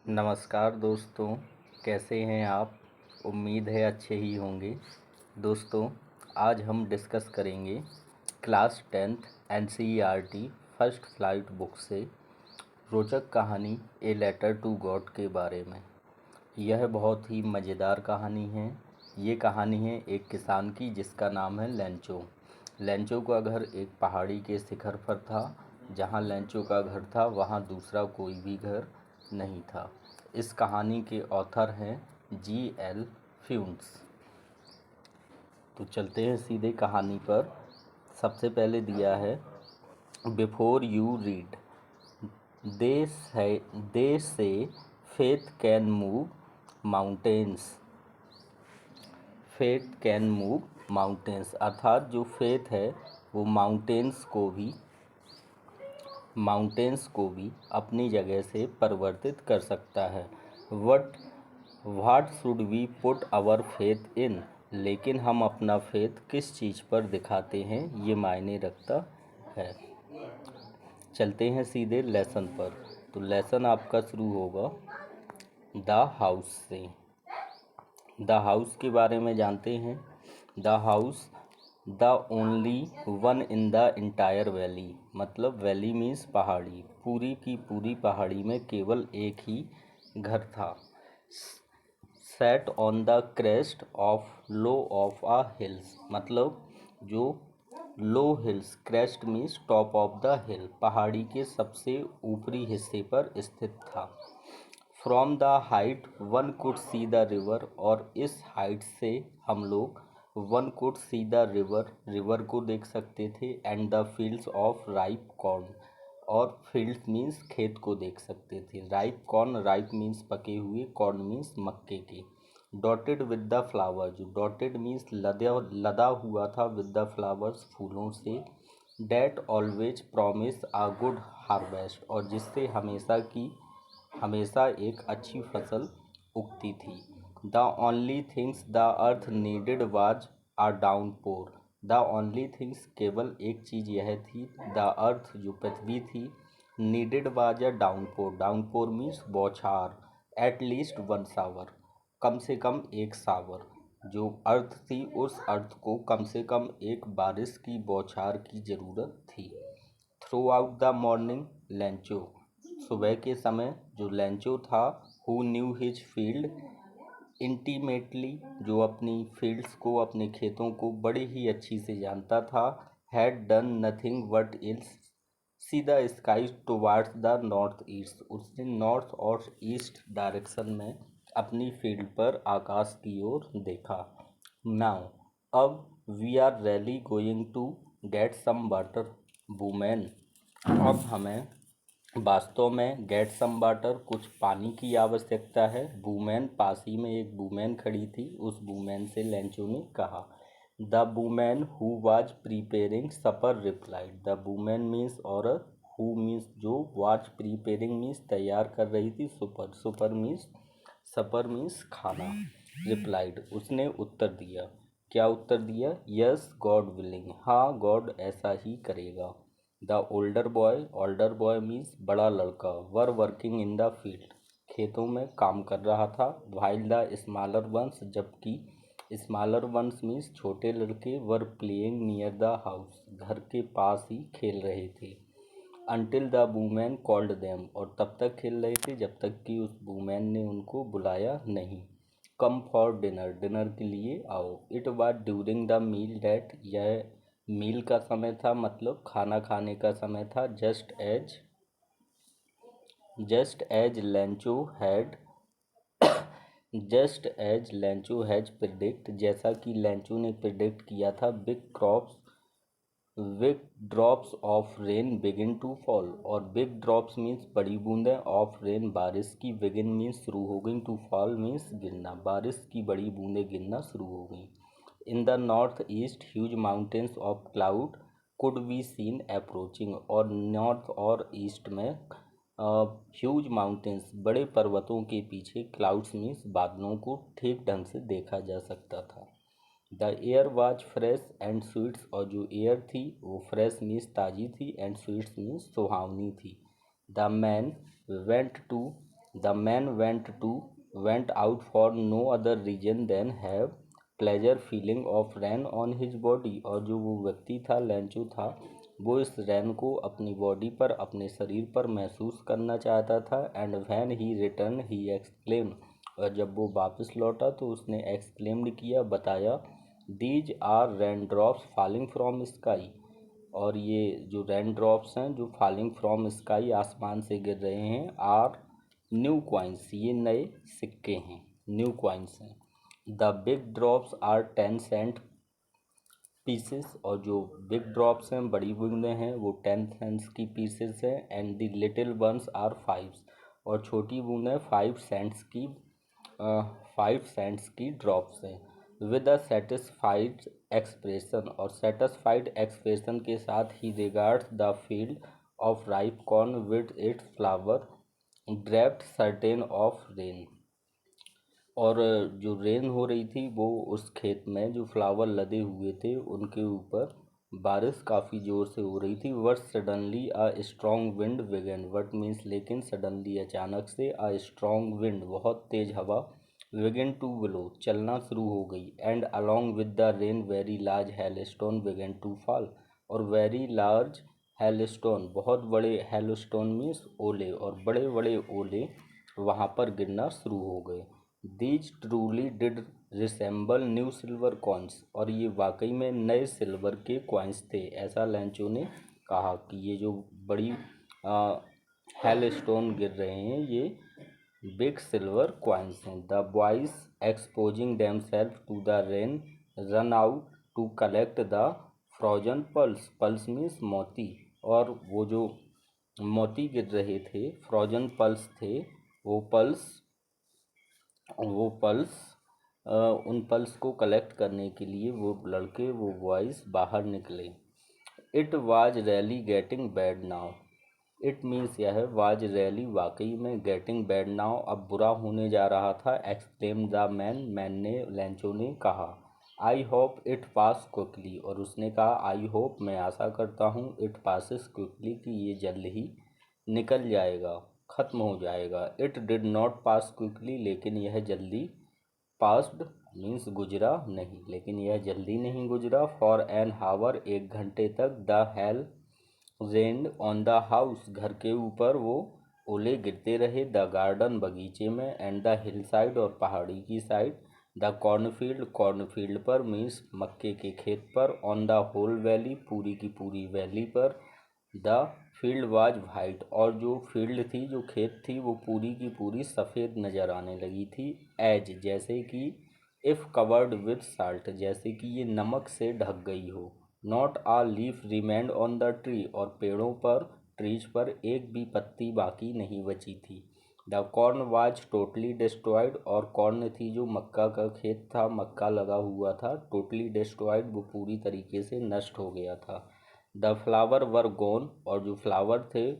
नमस्कार दोस्तों, कैसे हैं आप? उम्मीद है अच्छे ही होंगे। दोस्तों, आज हम डिस्कस करेंगे class 10th NCERT first flight book से रोचक कहानी ए लेटर टू गॉड के बारे में। यह बहुत ही मज़ेदार कहानी है। ये कहानी है एक किसान की जिसका नाम है लेंचो। लेंचो का घर एक पहाड़ी के शिखर पर था। जहाँ लेंचो का घर था वहाँ दूसरा कोई भी घर नहीं था। इस कहानी के ऑथर हैं जी.एल. फ्यून्स। तो चलते हैं सीधे कहानी पर। सबसे पहले दिया है बिफोर यू रीड, दे से faith can move mountains. Faith can move mountains अर्थात जो फेथ है वो माउंटेन्स को भी अपनी जगह से परिवर्तित कर सकता है। What should we put our faith in, लेकिन हम अपना फेथ किस चीज़ पर दिखाते हैं ये मायने रखता है। चलते हैं सीधे लेसन पर। तो लेसन आपका शुरू होगा द हाउस से। द हाउस के बारे में जानते हैं। The house the only one in the entire valley, मतलब वैली मीन्स पहाड़ी, पूरी की पूरी पहाड़ी में केवल एक ही घर था। Set on the crest of low of a hills, मतलब जो low hills, crest means top of the hill, पहाड़ी के सबसे ऊपरी हिस्से पर स्थित था। From the height one could see the river, और इस हाइट से हम लोग one could see the river को देख सकते थे। And the fields of ripe corn, और फील्ड्स मीन्स खेत को देख सकते थे। राइप कॉर्न, राइप मीन्स पके हुए, कॉर्न मीन्स मक्के के। डॉटेड विद द फ्लावर, जो डॉटेड मीन्स लदा हुआ था, विद द फ्लावर्स फूलों से। That always promise a good harvest, और जिससे हमेशा एक अच्छी फसल उगती थी। The only things the earth needed was a downpour, the only things, केवल एक चीज़ यह थी, द अर्थ जो पृथ्वी थी, needed was a downpour, downpour means बौछार, एट लीस्ट वन सावर, कम से कम एक सावर। जो अर्थ थी उस अर्थ को कम से कम एक बारिश की बौछार की ज़रूरत थी। Through out the morning Lencho, सुबह के समय जो लेंचो था, who knew his field intimately, जो अपनी फील्ड्स को, अपने खेतों को बड़ी ही अच्छी से जानता था। Had done nothing but ills see the sky towards the north east, उसने नॉर्थ और ईस्ट डायरेक्शन में अपनी फील्ड पर आकाश की ओर देखा। नाउ, अब we are really going to get some water women, अब हमें वास्तव में गेट सम वाटर, कुछ पानी की आवश्यकता है। वुमेन, पास ही में एक वुमेन खड़ी थी, उस वुमेन से लेंचो ने कहा। The women who was preparing supper replied, the women means औरत, हु मीन्स जो, वाज प्रिपेयरिंग मीन्स तैयार कर रही थी, सुपर मीन्स सपर मीन्स खाना, रिप्लाइड उसने उत्तर दिया। क्या उत्तर दिया? यस गॉड विलिंग, हाँ गॉड ऐसा ही करेगा। द ओल्डर बॉय मीन्स बड़ा लड़का, were working in the field, खेतों में काम कर रहा था। वाइल द स्मॉलर वंस, जबकि स्मॉलर वंस मीन्स छोटे लड़के, were playing near the house, घर के पास ही खेल रहे थे। Until the women called them, और तब तक खेल रहे थे जब तक कि उस वुमेन ने उनको बुलाया नहीं। कम फॉर डिनर, डिनर के लिए आओ। It was during the meal that, यह मील का समय था, मतलब खाना खाने का समय था। Just as Lencho has predict, जैसा कि लेंचो ने प्रिडिक्ट किया था। Big drops of rain begin to fall, और बिग ड्रॉप्स मीन्स बड़ी बूंदें, ऑफ रेन बारिश की, बिगिन मीन्स शुरू हो गई, टू फॉल मीन्स गिरना, बारिश की बड़ी बूंदें गिरना शुरू हो गई। In the north east huge mountains of cloud could be seen approaching, और नॉर्थ और ईस्ट में ह्यूज माउंटेन्स, बड़े पर्वतों के पीछे, क्लाउड्स मीन्स बादलों को ठीक ढंग से देखा जा सकता था। The air was fresh and sweets, और जो एयर थी वो फ्रेश मीन्स ताज़ी थी, एंड स्वीट्स मीन्स सुहावनी थी। The man went to the man went out for no other reason than have pleasure feeling of rain on his body. और जो वो व्यक्ति था, लेंचो था, वो इस रैन को अपनी बॉडी पर, अपने शरीर पर महसूस करना चाहता था। And when he return he exclaim, और जब वो वापस लौटा तो उसने एक्सक्लेम्ड किया, बताया, these are rain drops falling from sky. और ये जो रेन ड्रॉप्स हैं जो फॉलिंग फ्रॉम स्काई, आसमान से गिर रहे हैं, आर न्यू कॉइन्स, ये नए सिक्के हैं, न्यू कॉइन्स हैं। The big drops are 10 cent pieces, और जो बिग ड्रॉप्स हैं, बड़ी बूंदें हैं, वो 10 सेंट्स की पीसेस हैं। And the little ones are 5, और छोटी बूंदें 5 सेंट्स की ड्रॉप्स हैं। विद अ सेटिस्फाइड एक्सप्रेशन, और सेटिस्फाइड एक्सप्रेशन के साथ ही regards the field of ripe corn with its flower draped curtain of rain. और जो रेन हो रही थी वो उस खेत में जो फ्लावर लदे हुए थे उनके ऊपर बारिश काफ़ी ज़ोर से हो रही थी। But suddenly a strong wind began, but means लेकिन, सडनली अचानक से, अ स्ट्रॉन्ग विंड बहुत तेज़ हवा, बिगन टू ब्लो चलना शुरू हो गई। And along with the rain very large hailstone began to fall, और वेरी लार्ज हेलस्टोन, बहुत बड़े, हेलस्टोन मीन्स ओले, और बड़े बड़े ओले वहाँ पर गिरना शुरू हो गए। These truly did resemble new silver coins, और ये वाकई में नए सिल्वर के कॉइन्स थे, ऐसा लेंचो ने कहा कि ये जो बड़ी हेल स्टोन गिर रहे हैं ये बिग सिल्वर कॉइन्स हैं। The boys exposing themselves to the rain run out to collect the frozen pearls, pearls means मोती, और वो जो मोती गिर रहे थे, फ्रोजन पल्स थे, वो पल्स वो पल्स उन पल्स को कलेक्ट करने के लिए वो लड़के, वो बॉयज़ बाहर निकले। It was really getting bad now, it means यह है, वाज रियली वाकई में, गेटिंग बैड नाउ अब बुरा होने जा रहा था। एक्सक्लेम द मैन, मैन ने, लेंचो ने कहा। I hope it pass quickly, और उसने कहा आई होप, मैं आशा करता हूँ, इट पासिस क्विकली, कि ये जल्द ही निकल जाएगा, ख़त्म हो जाएगा। It did not pass quickly, लेकिन यह जल्दी, पास्ड मीन्स गुजरा नहीं, लेकिन यह जल्दी नहीं गुजरा। फॉर एन हावर, 1 घंटे तक। The hell rained on the house, घर के ऊपर वो ओले गिरते रहे। द गार्डन, बगीचे में। एंड द हिल साइड, और पहाड़ी की साइड। द कॉर्नफील्ड, कॉर्नफील्ड पर मीन्स मक्के के खेत पर। ऑन द होल वैली, पूरी की पूरी वैली पर। द फील्ड वाज वाइट, और जो फील्ड थी, जो खेत थी, वो पूरी की पूरी सफ़ेद नज़र आने लगी थी। एज, जैसे कि। इफ़ कवर्ड विद साल्ट, जैसे कि ये नमक से ढक गई हो। Not a leaf remained on the tree, और पेड़ों पर, ट्रीज पर एक भी पत्ती बाकी नहीं बची थी। The corn was totally destroyed, और कॉर्न थी जो मक्का का खेत था, मक्का लगा हुआ था, टोटली डिस्ट्रॉयड, वो पूरी तरीके से नष्ट हो गया था। द फ्लावर वर गोन, और जो फ्लावर थे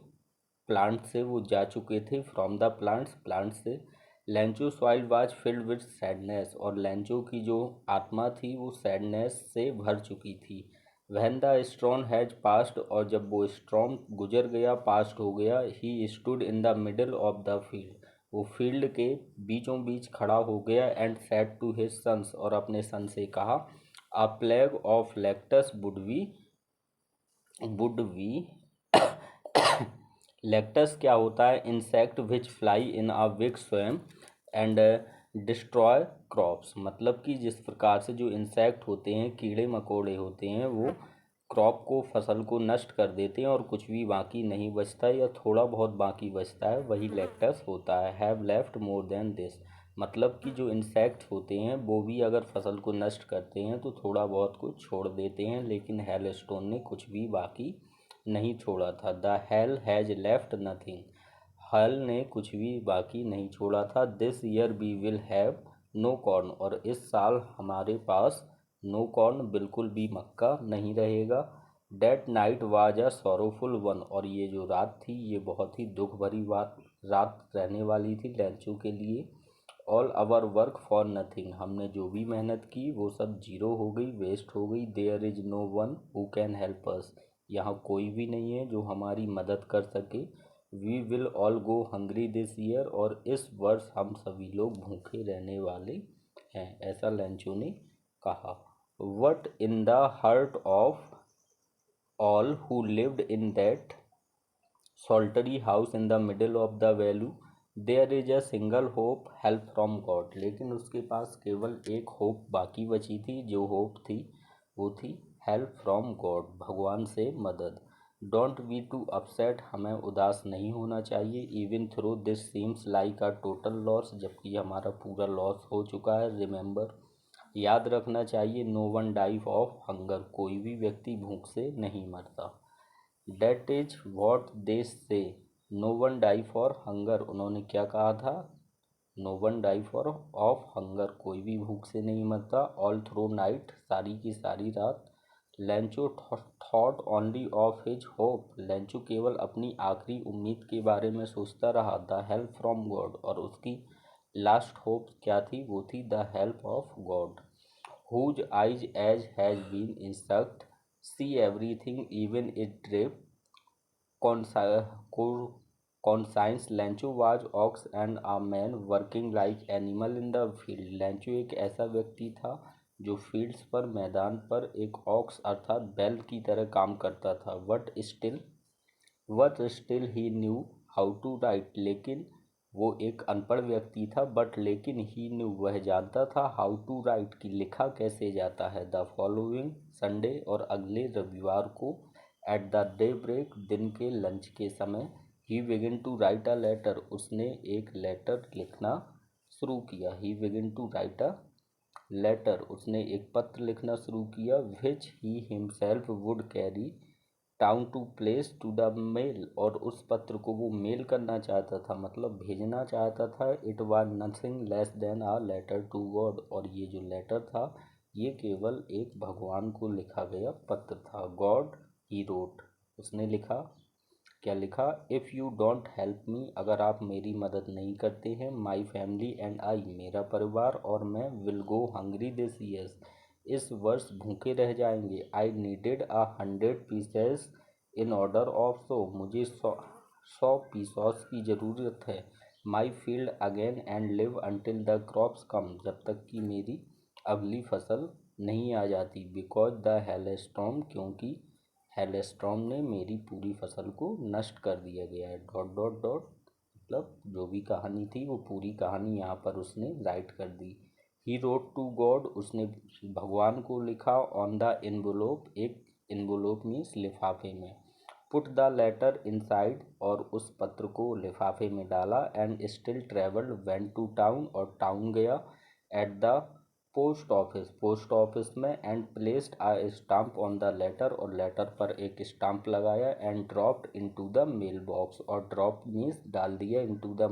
प्लांट से वो जा चुके थे। फ्रॉम द प्लांट्स, प्लांट से। Lencho soil was filled with sadness, और लेंचो की जो आत्मा थी वो सैडनेस से भर चुकी थी। When the storm has passed, और जब वो स्टॉर्म गुजर गया, पास्ट हो गया। He stood in the middle of the field, वो फील्ड के बीचों बीच खड़ा हो गया। And said to his sons, और अपने सन से कहा, a plague of locusts would we locusts क्या होता है? Insect which fly in a big swarm and destroy crops, मतलब कि जिस प्रकार से जो इंसेक्ट होते हैं, कीड़े मकोड़े होते हैं, वो क्रॉप को, फसल को नष्ट कर देते हैं, और कुछ भी बाकी नहीं बचता, या थोड़ा बहुत बाकी बचता है, वही लेक्टस होता है। Have left more than this, मतलब कि जो इंसेक्ट होते हैं वो भी अगर फसल को नष्ट करते हैं तो थोड़ा बहुत कुछ छोड़ देते हैं, लेकिन हेलस्टोन ने कुछ भी बाकी नहीं छोड़ा था। The hail has left nothing, hail ने कुछ भी बाकी नहीं छोड़ा था। This year we will have no corn, और इस साल हमारे पास नो कॉर्न, बिल्कुल भी मक्का नहीं रहेगा। That night was a sorrowful one, और ये जो रात थी ये बहुत ही दुख भरी रात रहने वाली थी लेंचो के लिए। All our work for nothing, हमने जो भी मेहनत की वो सब जीरो हो गई, वेस्ट हो गई। There is no one who can help us, यहाँ कोई भी नहीं है जो हमारी मदद कर सके। We will all go hungry this year, और इस वर्ष हम सभी लोग भूखे रहने वाले हैं, ऐसा लेंचो ने कहा। What in the heart of all who lived in that solitary house in the middle of the valley, there is a single hope, help from God। लेकिन उसके पास केवल एक होप बाकी बची थी, जो होप थी वो थी हेल्प फ्रॉम गॉड, भगवान से मदद। डोंट बी टू अपसेट, हमें उदास नहीं होना चाहिए। Even though this seems like a total loss, जबकि हमारा पूरा लॉस हो चुका है। रिमेंबर, याद रखना चाहिए, no one die of hunger, कोई भी व्यक्ति भूख से नहीं मरता। Date is what they say, no one die for hunger, उन्होंने क्या कहा था? No one die for of hunger, कोई भी भूख से नहीं मरता। ऑल थ्रू नाइट, सारी की सारी रात। Lencho thought only of his hope, Lencho केवल अपनी आखिरी उम्मीद के बारे में सोचता रहा। द हेल्प फ्रॉम गॉड, और उसकी लास्ट होप क्या थी? वो थी the help of God. whose eyes as has been instruct, see everything even it drip, conscience Lencho was ox and a man working like animal in the field। Lencho एक ऐसा व्यक्ति था जो fields पर, मैदान पर एक ऑक्स अर्थात बैल की तरह काम करता था। But still he knew how to write, लेकिन वो एक अनपढ़ व्यक्ति था। बट लेकिन ही न्यू, वह जानता था, हाउ टू राइट, कि लिखा कैसे जाता है। द फॉलोइंग संडे, और अगले रविवार को, एट द डे ब्रेक, दिन के लंच के समय, he begin to write a letter, उसने एक लेटर लिखना शुरू किया। He begin to write a letter, उसने एक पत्र लिखना शुरू किया। Which he himself would carry town to place to the mail, और उस पत्र को वो मेल करना चाहता था, मतलब भेजना चाहता था। It was nothing less than a letter to God, और ये जो लेटर था ये केवल एक भगवान को लिखा गया पत्र था। गॉड ही रोट, उसने लिखा, क्या लिखा? If you don't help me, अगर आप मेरी मदद नहीं करते हैं, माई फैमिली एंड आई, मेरा परिवार और मैं, will go hungry this year, इस वर्ष भूखे रह जाएंगे। I needed 100 pieces in order of sow, मुझे 100 पीसॉस की ज़रूरत है। My field again and live until the crops come, जब तक कि मेरी अगली फसल नहीं आ जाती। बिकॉज द हेलस्टॉर्म, क्योंकि हेलस्टॉर्म ने मेरी पूरी फसल को नष्ट कर दिया गया है। डॉट डॉट डॉट, मतलब जो भी कहानी थी वो पूरी कहानी यहाँ पर उसने राइट कर दी। ही रोट टू गॉड, उसने भगवान को लिखा। ऑन द एनवलोप, एक एनवलोप मीन्स लिफाफे में। पुट द लेटर इनसाइड, और उस पत्र को लिफाफे में डाला। And still travelled, went to town, और टाउन गया। एट द पोस्ट ऑफिस में। And placed a stamp on the letter, और लेटर पर एक स्टाम्प लगाया। And dropped into the mail box, और ड्रॉप मीन्स डाल दिया, इनटू द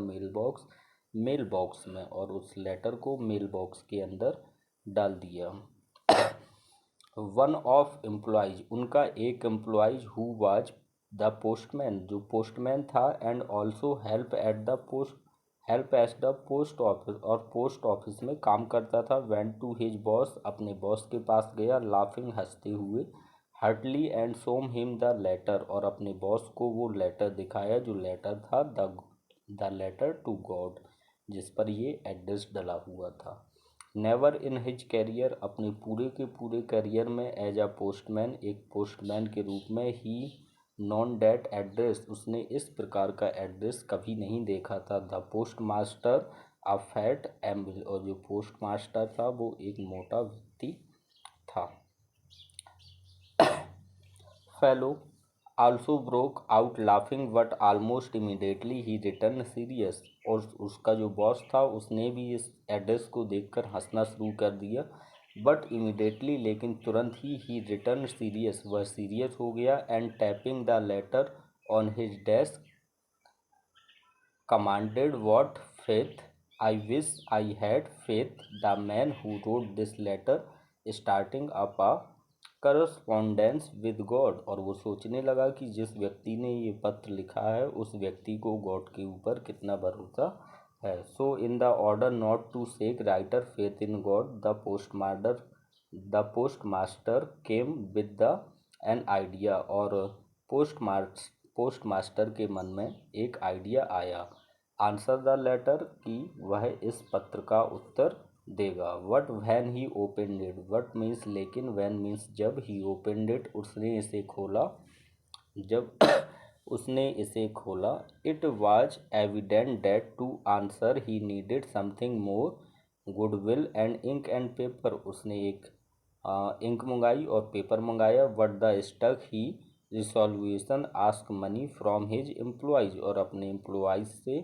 मेल बॉक्स में, और उस लेटर को मेल बॉक्स के अंदर डाल दिया। वन ऑफ एम्प्लॉयज, उनका एक employees, who was the postman, जो पोस्टमैन था। And also help at the post office, और पोस्ट ऑफिस में काम करता था। वेंट टू हिज बॉस, अपने बॉस के पास गया। लाफिंग, हंसते हुए। Heartily and some him the letter, और अपने बॉस को वो लेटर दिखाया, जो लेटर था द लेटर टू गॉड, जिस पर ये एड्रेस डला हुआ था। नेवर इन हिज कैरियर, अपने पूरे के पूरे करियर में, एज अ पोस्टमैन, एक पोस्टमैन के रूप में, ही नॉन डैट एड्रेस, उसने इस प्रकार का एड्रेस कभी नहीं देखा था। The postmaster a fat amiable, और जो पोस्ट मास्टर था वो एक मोटा व्यक्ति था। Fellow also broke out laughing, but almost immediately he return serious, और उसका जो बॉस था उसने भी इस एड्रेस को देखकर हंसना शुरू कर दिया। बट इमीडिएटली, लेकिन तुरंत ही रिटर्न सीरियस, वह सीरियस हो गया। And tapping the letter on his desk commanded, what faith, I wish I had faith, the man who wrote this letter starting up a correspondence with God, और वो सोचने लगा कि जिस व्यक्ति ने ये पत्र लिखा है उस व्यक्ति को गॉड के ऊपर कितना भरोसा है। So in the order not to shake writer faith in God, the postmaster came with the an idea, और पोस्ट पोस्ट मास्टर के मन में एक आइडिया आया। आंसर द लेटर कि वह इस पत्र का उत्तर देगा। What when he opened it, what means लेकिन, वैन मीन्स जब, ही ओपनड इट उसने इसे खोला, जब उसने इसे खोला। It was evident that to answer he needed something more, goodwill and ink and paper. उसने एक इंक मंगाई और पेपर मंगाया। But the stuck he resolution ask money from his employees, और अपने एम्प्लॉयज से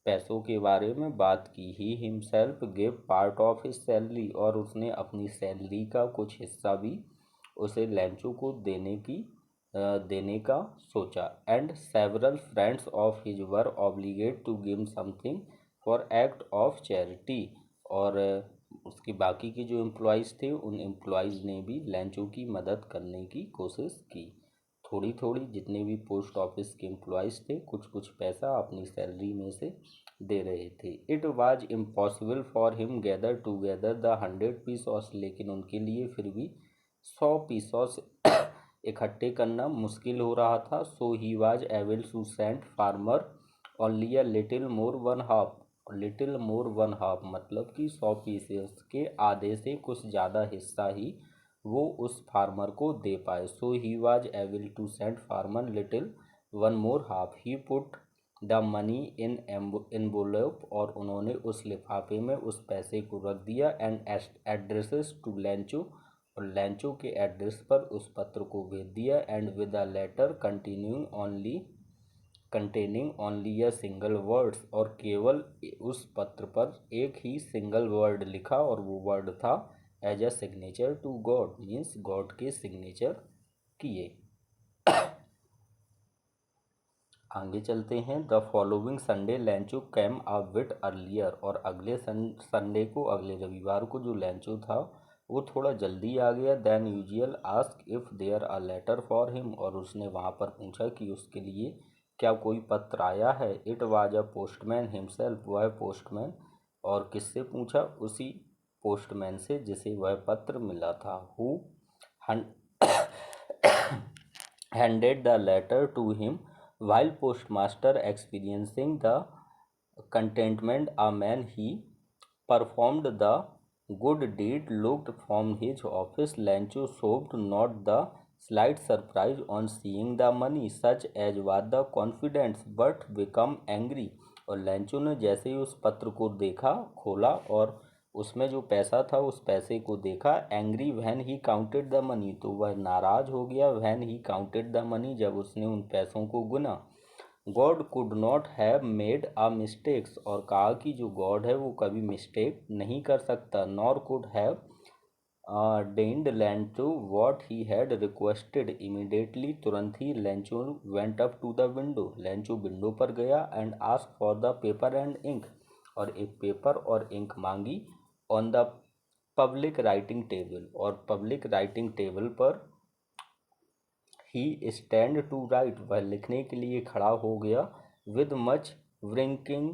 पैसों के बारे में बात की। He himself give part of his salary, और उसने अपनी सैलरी का कुछ हिस्सा भी उसे लैंचो को देने का सोचा। And several friends of his were obligate to give something for act of charity, और उसके बाकी के जो एम्प्लॉयज़ थे उन एम्प्लॉयज़ ने भी लैंचो की मदद करने की कोशिश की। थोड़ी थोड़ी जितने भी पोस्ट ऑफिस के एम्प्लॉयज़ थे कुछ कुछ पैसा अपनी सैलरी में से दे रहे थे। It was impossible for him gather together the 100 पीसॉस, लेकिन उनके लिए फिर भी 100 पीसॉस इकट्ठे करना मुश्किल हो रहा था। So he was able to send farmer only a little more one half, little more one half मतलब कि 100 पीसेस के आधे से कुछ ज़्यादा हिस्सा ही वो उस फार्मर को दे पाए। So he was able to send farmer little one more half. He put the money in envelope, और उन्होंने उस लिफाफे में उस पैसे को रख दिया। एंड एड्रेसेस टू लैंचो, और लैंचो के एड्रेस पर उस पत्र को भेज दिया। And with a letter containing only a single words, और केवल उस पत्र पर एक ही सिंगल वर्ड लिखा, और वो वर्ड था as a signature to God, means God के सिग्नेचर किए। आगे चलते हैं। The following Sunday Lencho came a bit earlier, और अगले संडे को, अगले रविवार को जो लैंचो था वो थोड़ा जल्दी आ गया। Than usual ask if there a letter for him, और उसने वहाँ पर पूछा कि उसके लिए क्या कोई पत्र आया है। It was a postman himself, वह पोस्टमैन, और किससे पूछा, उसी पोस्टमैन से जिसे वह पत्र मिला था। Who handed the letter to him while postmaster experiencing the contentment a man he performed the good deed looked from his office. Lancho showed not the slight surprise on seeing the money, such as was the confidence, but become angry। और लैंचो ने जैसे ही उस पत्र को देखा, खोला और उसमें जो पैसा था उस पैसे को देखा। Angry when he counted the money, तो वह नाराज हो गया। When he counted the money, जब उसने उन पैसों को गुना। God could not have made a mistakes, और कहा कि जो गॉड है वो कभी मिस्टेक नहीं कर सकता। Nor could have denied Lencho what he had requested immediately, तुरंत ही Lencho went up to the window, Lencho window पर गया। And ask for the paper and ink, और एक पेपर और इंक मांगी। On the public writing table, और public writing table पर ही स्टैंड टू राइट, वह लिखने के लिए खड़ा हो गया। With much wrinkling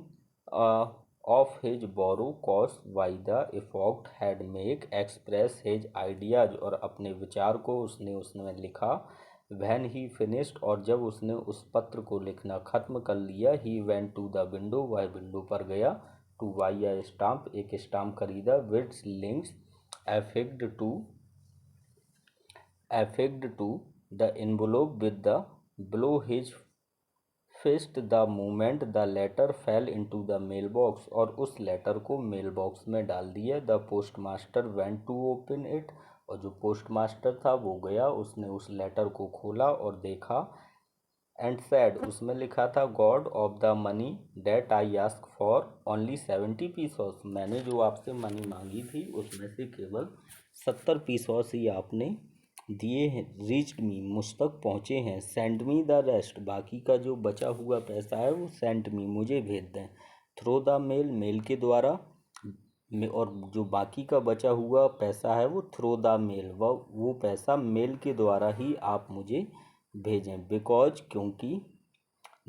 of his brow cause by the effort had make express his ideas, और अपने विचार को उसने लिखा। वैन ही फिनिश्ड, और जब उसने उस पत्र को लिखना ख़त्म कर लिया। He went to the window, वह विंडो पर गया। टू बाई अ स्टाम्प, एक स्टाम्प खरीदा। Which licks affixed to the envelope with the below his fist the moment the letter fell into the mailbox, और उस लेटर को mail box में डाल दिया। The postmaster went to open it, और जो पोस्टमास्टर था वो गया, उसने उस लेटर को खोला और देखा। एंड सैड, उसमें लिखा था, God of the money that I ask for only 70 pesos, मैंने जो आपसे मनी मांगी थी उसमें से केवल 70 पीसॉस ही आपने दिए हैं। रीच्ड मी, मुझ तक पहुँचे हैं। सेंड मी द रेस्ट, बाकी का जो बचा हुआ पैसा है वो सेंड मी, मुझे भेज दें। थ्रो द मेल, मेल के द्वारा, और जो बाकी का बचा हुआ पैसा है वो थ्रो द मेल, वो पैसा मेल के द्वारा ही आप मुझे भेजें। बिकॉज, क्योंकि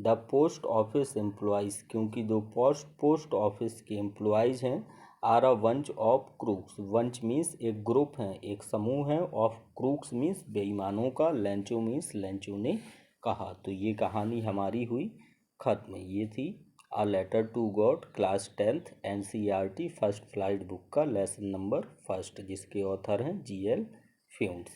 द पोस्ट ऑफिस एम्प्लॉयज़, क्योंकि दो पोस्ट ऑफिस के एम्प्लॉयज़ हैं। Are a bunch of crooks, bunch means एक ग्रुप है, एक समूह है। ऑफ क्रूक्स मीन्स बेईमानों का। लैंचो मीन्स लैंचो ने कहा। तो ये कहानी हमारी हुई ख़त्म। ये थी a letter to God class 10th NCERT first flight book का लेसन नंबर 1, जिसके ऑथर हैं GL फ्यूंट्स।